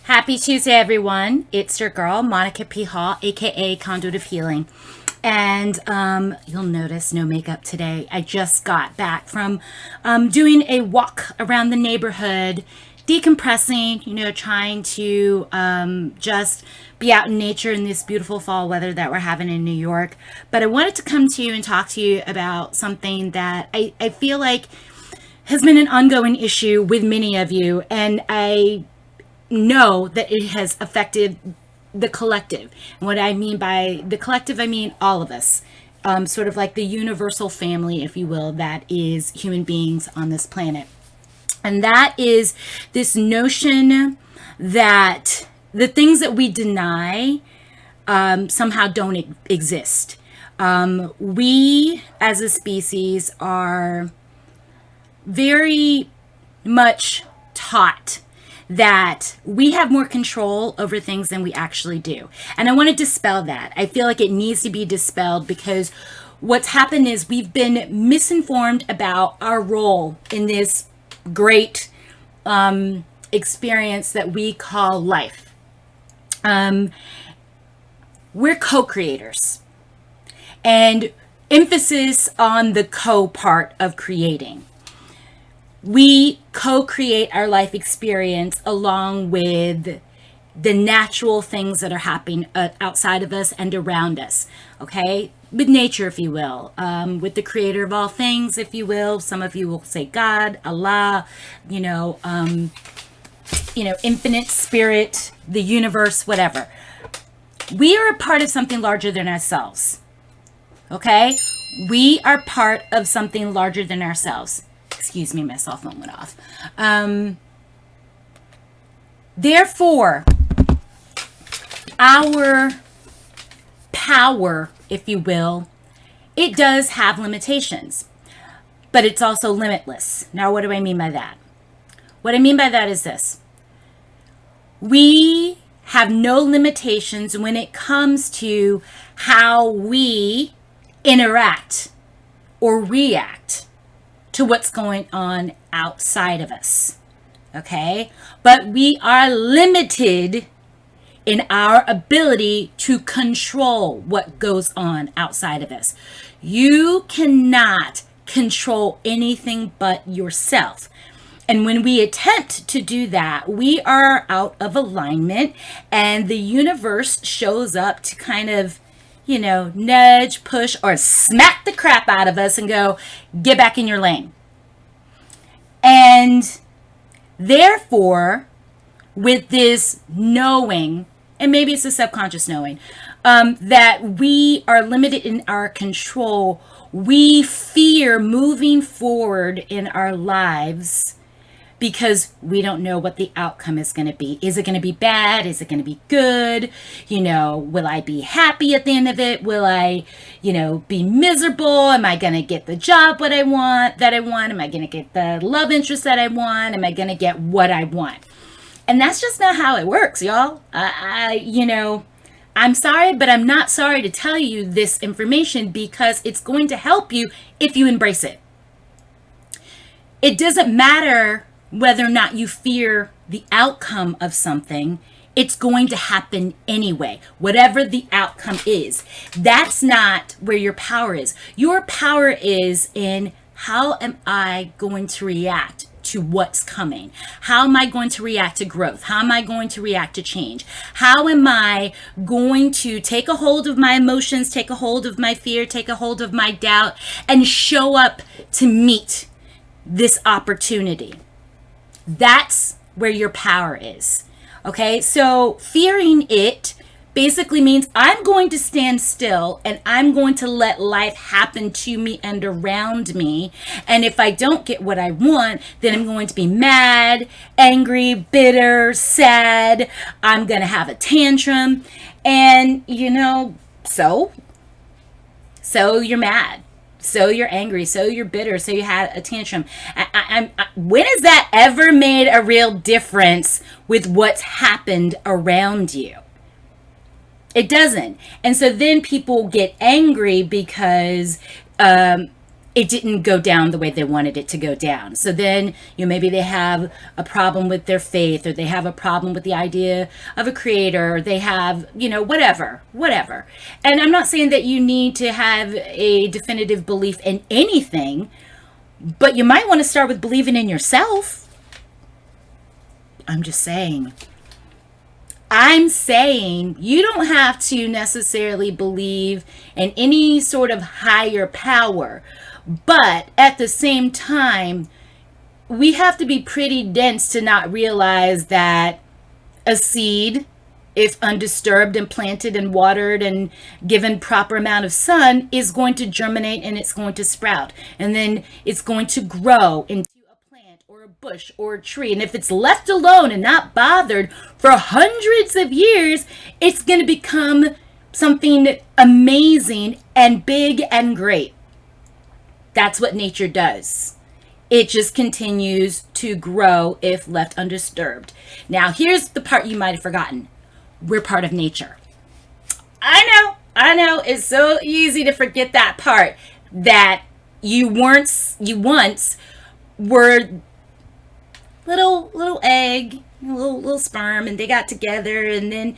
Happy Tuesday, everyone. It's your girl, Monica P. Hall, aka Conduit of Healing. And you'll notice no makeup today. I just got back from doing a walk around the neighborhood, decompressing, trying to just be out in nature in this beautiful fall weather that we're having in New York. But I wanted to come to you and talk to you about something that I feel like has been an ongoing issue with many of you. And I know that it has affected the collective. And what I mean by the collective, I mean all of us, sort of like the universal family, if you will, that is human beings on this planet. And that is this notion that the things that we deny somehow don't exist. We as a species are very much taught that we have more control over things than we actually do. And I want to dispel that. I feel like it needs to be dispelled because what's happened is we've been misinformed about our role in this great experience that we call life. We're co-creators, and emphasis on the co part of creating. We co-create our life experience along with the natural things that are happening outside of us and around us, okay? With nature, if you will, with the creator of all things, if you will. Some of you will say God, Allah, infinite spirit, the universe, whatever. We are a part of something larger than ourselves, okay? We are part of something larger than ourselves. Excuse me, my cell phone went off. Therefore, our power, if you will, it does have limitations, but it's also limitless. Now, what do I mean by that? What I mean by that is this. We have no limitations when it comes to how we interact or react to what's going on outside of us, okay? But we are limited in our ability to control what goes on outside of us. You cannot control anything but yourself. And when we attempt to do that, we are out of alignment, and the universe shows up to kind of nudge, push, or smack the crap out of us and go, get back in your lane. And therefore, with this knowing, and maybe it's a subconscious knowing, that we are limited in our control, we fear moving forward in our lives because we don't know what the outcome is going to be. Is it going to be bad? Is it going to be good? Will I be happy at the end of it? Will I, be miserable? Am I going to get the job that I want? Am I going to get the love interest that I want? Am I going to get what I want? And that's just not how it works, y'all. I'm sorry, but I'm not sorry to tell you this information because it's going to help you if you embrace it. It doesn't matter whether or not you fear the outcome of something, it's going to happen anyway, whatever the outcome is. That's not where your power is. Your power is in how am I going to react to what's coming? How am I going to react to growth? How am I going to react to change? How am I going to take a hold of my emotions, take a hold of my fear, take a hold of my doubt, and show up to meet this opportunity? That's where your power is. Okay, so fearing it basically means I'm going to stand still and I'm going to let life happen to me and around me. And if I don't get what I want, then I'm going to be mad, angry, bitter, sad. I'm going to have a tantrum. And, so you're mad. So you're angry, so you're bitter, so you had a tantrum. When has that ever made a real difference with what's happened around you? It doesn't. And so then people get angry because it didn't go down the way they wanted it to go down. So then, maybe they have a problem with their faith, or they have a problem with the idea of a creator, or they have, whatever. And I'm not saying that you need to have a definitive belief in anything, but you might want to start with believing in yourself. I'm saying you don't have to necessarily believe in any sort of higher power. But at the same time, we have to be pretty dense to not realize that a seed, if undisturbed and planted and watered and given proper amount of sun, is going to germinate and it's going to sprout. And then it's going to grow into a plant or a bush or a tree. And if it's left alone and not bothered for hundreds of years, it's going to become something amazing and big and great. That's what nature does. It just continues to grow if left undisturbed. Now, here's the part you might have forgotten. We're part of nature. I know. It's so easy to forget that part, that you once were little egg, little sperm, and they got together, and then,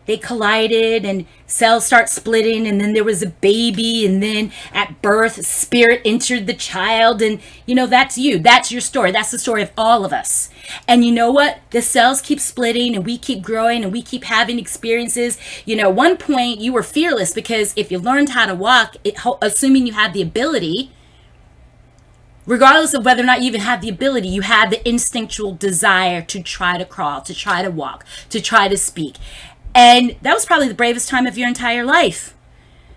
they collided and cells start splitting, and then there was a baby, and then at birth spirit entered the child, and that's you. That's your story. That's the story of all of us. And you know what? The cells keep splitting, and we keep growing, and we keep having experiences. At one point you were fearless, because if you learned how to walk, assuming you had the ability, regardless of whether or not you even had the ability, you had the instinctual desire to try to crawl, to try to walk, to try to speak. And that was probably the bravest time of your entire life,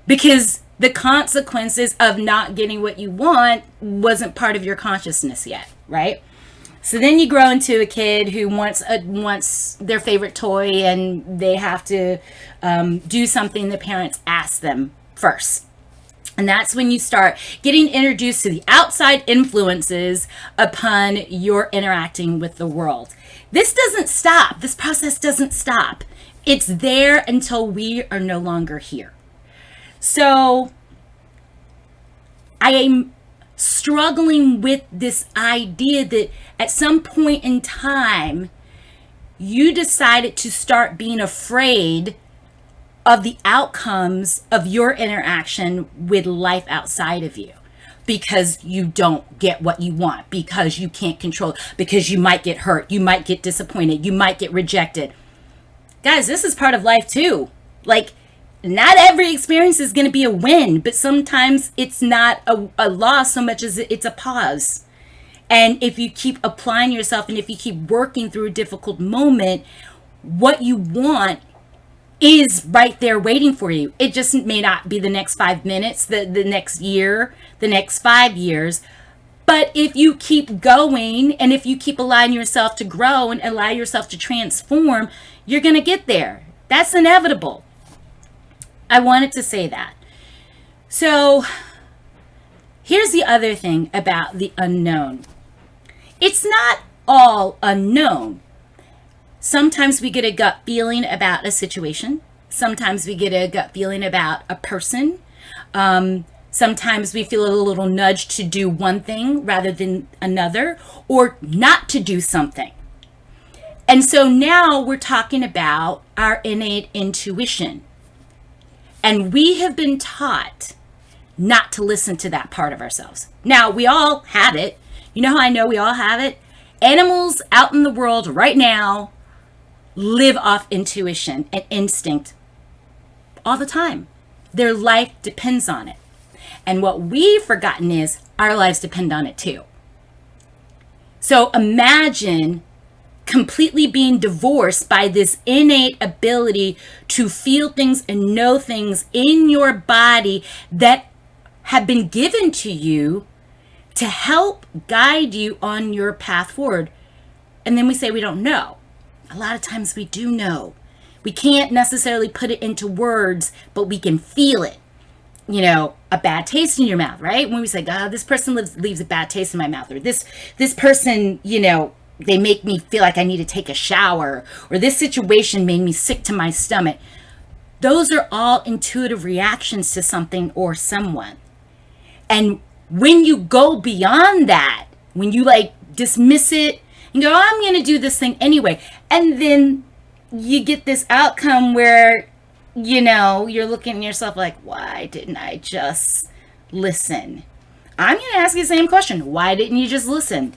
because the consequences of not getting what you want wasn't part of your consciousness yet, right? So then you grow into a kid who wants their favorite toy, and they have to do something the parents ask them first. And that's when you start getting introduced to the outside influences upon your interacting with the world. This doesn't stop. This process doesn't stop. It's there until we are no longer here. So I am struggling with this idea that at some point in time, you decided to start being afraid of the outcomes of your interaction with life outside of you, because you don't get what you want, because you can't control, because you might get hurt, you might get disappointed, you might get rejected. Guys, this is part of life too. Like, not every experience is going to be a win, but sometimes it's not a loss so much as it's a pause. And if you keep applying yourself, and if you keep working through a difficult moment, what you want is right there waiting for you. It just may not be the next 5 minutes, the next year, the next 5 years. But if you keep going, and if you keep allowing yourself to grow and allow yourself to transform, you're going to get there. That's inevitable. I wanted to say that. So here's the other thing about the unknown. It's not all unknown. Sometimes we get a gut feeling about a situation. Sometimes we get a gut feeling about a person. Sometimes we feel a little nudge to do one thing rather than another, or not to do something. And so now we're talking about our innate intuition. And we have been taught not to listen to that part of ourselves. Now, we all have it. You know how I know we all have it? Animals out in the world right now live off intuition and instinct all the time. Their life depends on it. And what we've forgotten is our lives depend on it too. So imagine completely being divorced by this innate ability to feel things and know things in your body that have been given to you to help guide you on your path forward. And then we say we don't know. A lot of times we do know. We can't necessarily put it into words, but we can feel it. A bad taste in your mouth, right? When we say, God, this person leaves a bad taste in my mouth, or this person, they make me feel like I need to take a shower, or this situation made me sick to my stomach. Those are all intuitive reactions to something or someone. And when you go beyond that, when you like dismiss it and go, oh, I'm going to do this thing anyway, and then you get this outcome where, you know, you're looking at yourself like, why didn't I just listen? I'm going to ask you the same question. Why didn't you just listen?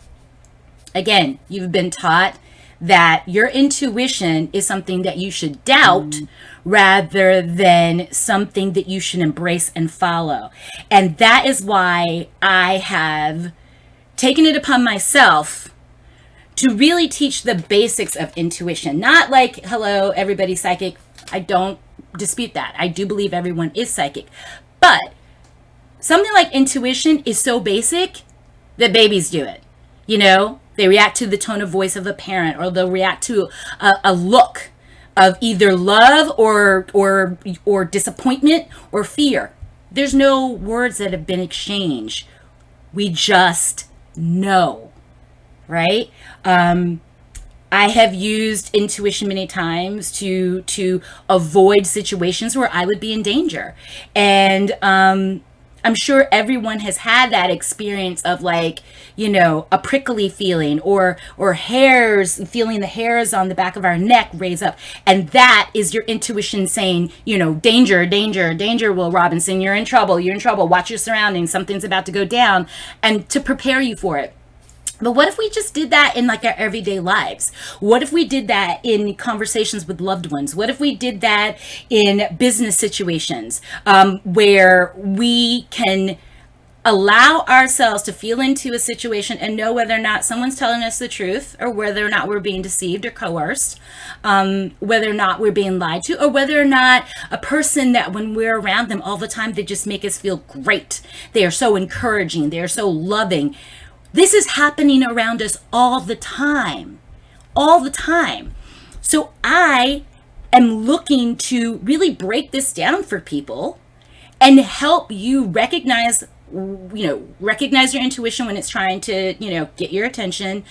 Again, you've been taught that your intuition is something that you should doubt rather than something that you should embrace and follow. And that is why I have taken it upon myself to really teach the basics of intuition. Not like, hello, everybody's psychic. I don't dispute that. I do believe everyone is psychic. But something like intuition is so basic that babies do it. You know, they react to the tone of voice of a parent, or they'll react to a look of either love or disappointment or fear. There's no words that have been exchanged. We just know, right? I have used intuition many times to avoid situations where I would be in danger. And I'm sure everyone has had that experience of, like, you know, a prickly feeling or hairs, feeling the hairs on the back of our neck raise up. And that is your intuition saying, you know, danger, danger, danger, Will Robinson, you're in trouble, watch your surroundings, something's about to go down, and to prepare you for it. But what if we just did that in like our everyday lives? What if we did that in conversations with loved ones? What if we did that in business situations where we can allow ourselves to feel into a situation and know whether or not someone's telling us the truth, or whether or not we're being deceived or coerced, whether or not we're being lied to, or whether or not a person that when we're around them all the time, they just make us feel great. They are so encouraging. They are so loving. This is happening around us all the time, all the time. So I am looking to really break this down for people and help you recognize your intuition when it's trying to, get your attention,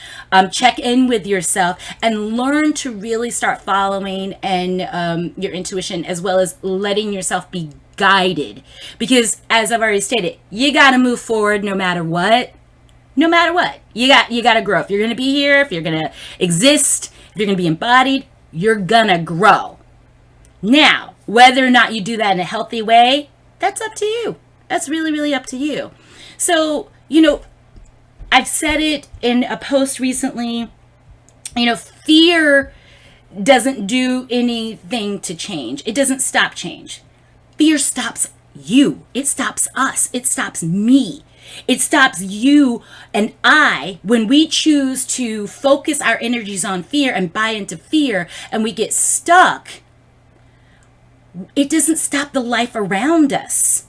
check in with yourself, and learn to really start following and your intuition, as well as letting yourself be guided. Because as I've already stated, you got to move forward no matter what. No matter what, you got to grow. If you're going to be here, if you're going to exist, if you're going to be embodied, you're going to grow. Now, whether or not you do that in a healthy way, that's up to you. That's really, really up to you. So, I've said it in a post recently, fear doesn't do anything to change. It doesn't stop change. Fear stops you. It stops us. It stops me. It stops you and I when we choose to focus our energies on fear and buy into fear, and we get stuck. It doesn't stop the life around us.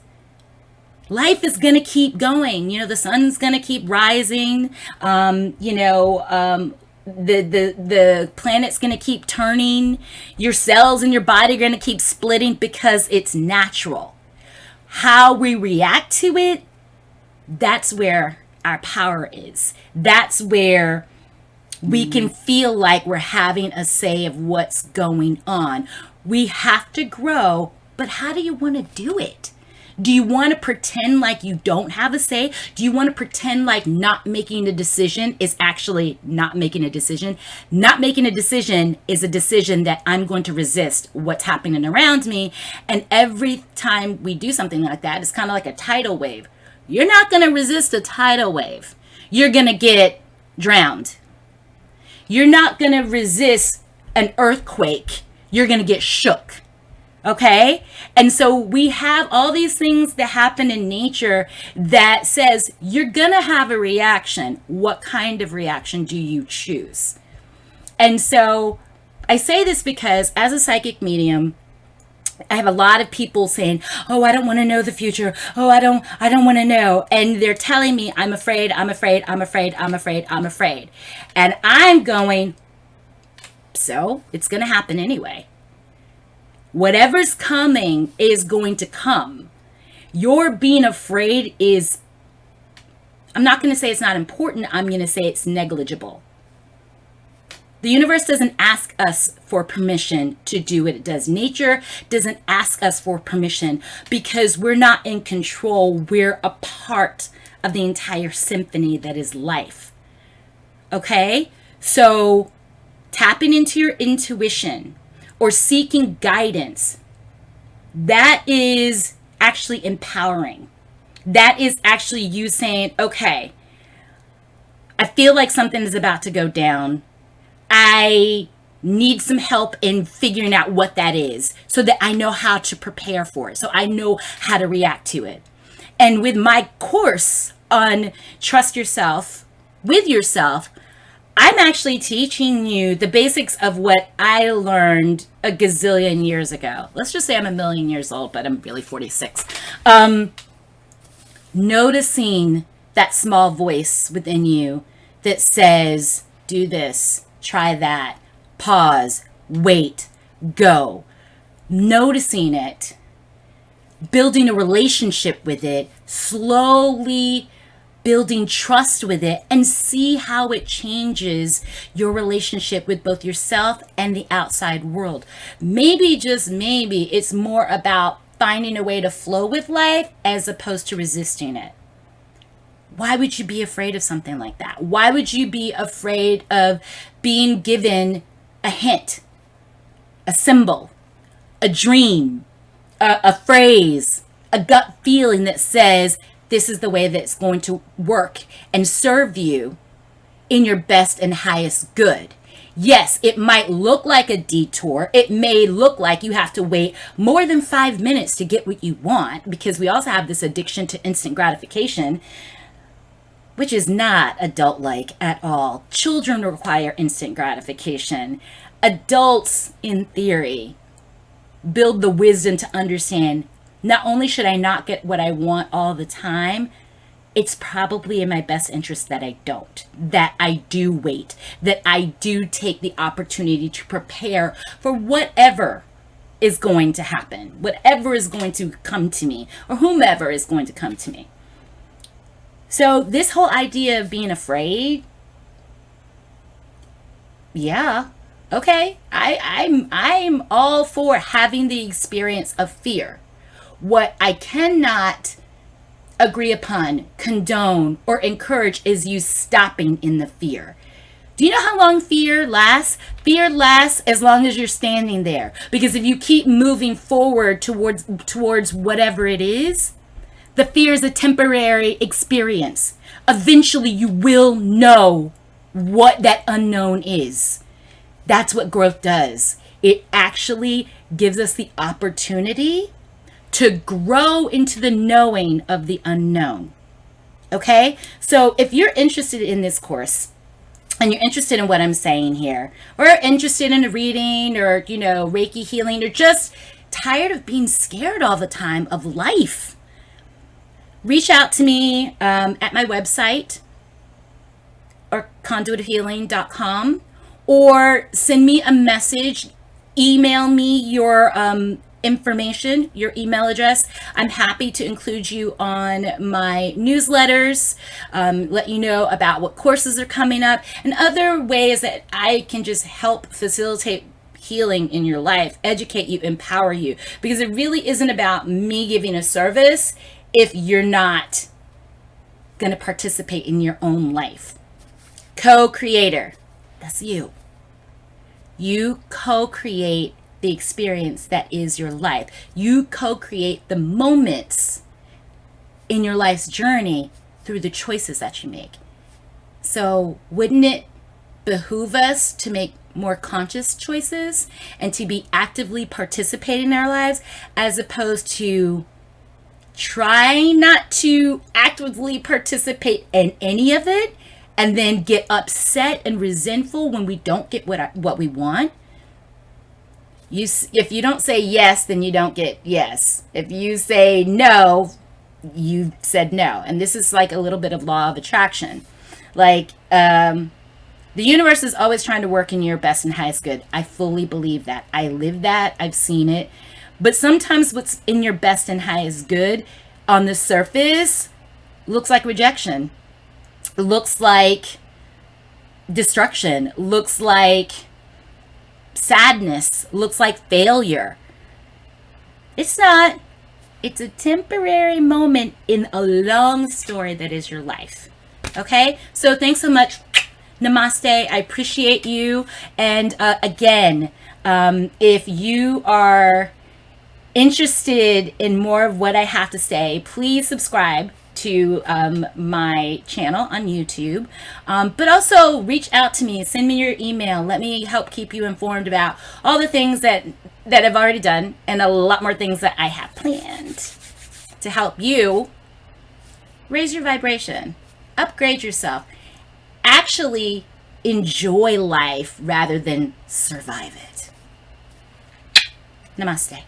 Life is going to keep going. The sun's going to keep rising. The planet's going to keep turning. Your cells in your body are going to keep splitting because it's natural. How we react to it, that's where our power is. That's where we can feel like we're having a say of what's going on. We have to grow, but how do you want to do it? Do you want to pretend like you don't have a say? Do you want to pretend like not making a decision is actually not making a decision? Not making a decision is a decision that I'm going to resist what's happening around me. And every time we do something like that, it's kind of like a tidal wave. You're not going to resist a tidal wave. You're going to get drowned. You're not going to resist an earthquake. You're going to get shook. Okay? And so we have all these things that happen in nature that says you're going to have a reaction. What kind of reaction do you choose? And so I say this because as a psychic medium, I have a lot of people saying, oh, I don't want to know the future. Oh, I don't want to know. And they're telling me, I'm afraid, I'm afraid, I'm afraid, I'm afraid, I'm afraid. And I'm going, so it's going to happen anyway. Whatever's coming is going to come. Your being afraid is, I'm not going to say it's not important. I'm going to say it's negligible. The universe doesn't ask us for permission to do what it does. Nature doesn't ask us for permission because we're not in control. We're a part of the entire symphony that is life. Okay? So tapping into your intuition or seeking guidance, that is actually empowering. That is actually you saying, okay, I feel like something is about to go down. I need some help in figuring out what that is so that I know how to prepare for it. So I know how to react to it. And with my course on Trust Yourself with Yourself, I'm actually teaching you the basics of what I learned a gazillion years ago. Let's just say I'm a million years old, but I'm really 46. Noticing that small voice within you that says, do this, try that, pause, wait, go. Noticing it, building a relationship with it, slowly building trust with it, and see how it changes your relationship with both yourself and the outside world. Maybe, just maybe, it's more about finding a way to flow with life as opposed to resisting it. Why would you be afraid of something like that? Why would you be afraid of being given a hint, a symbol, a dream, a phrase, a gut feeling that says this is the way that it's going to work and serve you in your best and highest good? Yes, it might look like a detour. It may look like you have to wait more than 5 minutes to get what you want, because we also have this addiction to instant gratification, which is not adult-like at all. Children require instant gratification. Adults, in theory, build the wisdom to understand, not only should I not get what I want all the time, it's probably in my best interest that I don't, that I do wait, that I do take the opportunity to prepare for whatever is going to happen, whatever is going to come to me, or whomever is going to come to me. So this whole idea of being afraid, yeah, okay, I'm all for having the experience of fear. What I cannot agree upon, condone, or encourage is you stopping in the fear. Do you know how long fear lasts? Fear lasts as long as you're standing there. Because if you keep moving forward towards whatever it is, the fear is a temporary experience. Eventually you will know what that unknown is. That's what growth does. It actually gives us the opportunity to grow into the knowing of the unknown. Okay? So if you're interested in this course, and you're interested in what I'm saying here, or interested in a reading, or, Reiki healing, or just tired of being scared all the time of life, reach out to me at my website, or conduitofhealing.com, or send me a message, email me your information, your email address. I'm happy to include you on my newsletters, let you know about what courses are coming up, and other ways that I can just help facilitate healing in your life, educate you, empower you, because it really isn't about me giving a service if you're not going to participate in your own life. Co-creator, that's you. You co-create the experience that is your life. You co-create the moments in your life's journey through the choices that you make. So wouldn't it behoove us to make more conscious choices and to be actively participating in our lives, as opposed to trying not to actively participate in any of it and then get upset and resentful when we don't get what we want? If you don't say yes, then you don't get yes. If you say no, you said no. And this is like a little bit of law of attraction. Like, the universe is always trying to work in your best and highest good. I fully believe that. I live that. I've seen it. But sometimes what's in your best and highest good on the surface looks like rejection. It looks like destruction, looks like sadness, looks like failure. It's not. It's a temporary moment in a long story that is your life. Okay? So thanks so much. Namaste. I appreciate you. And again, if you are interested in more of what I have to say, please subscribe to my channel on YouTube, but also reach out to me, send me your email, let me help keep you informed about all the things that I've already done and a lot more things that I have planned to help you raise your vibration, upgrade yourself, actually enjoy life rather than survive it. Namaste.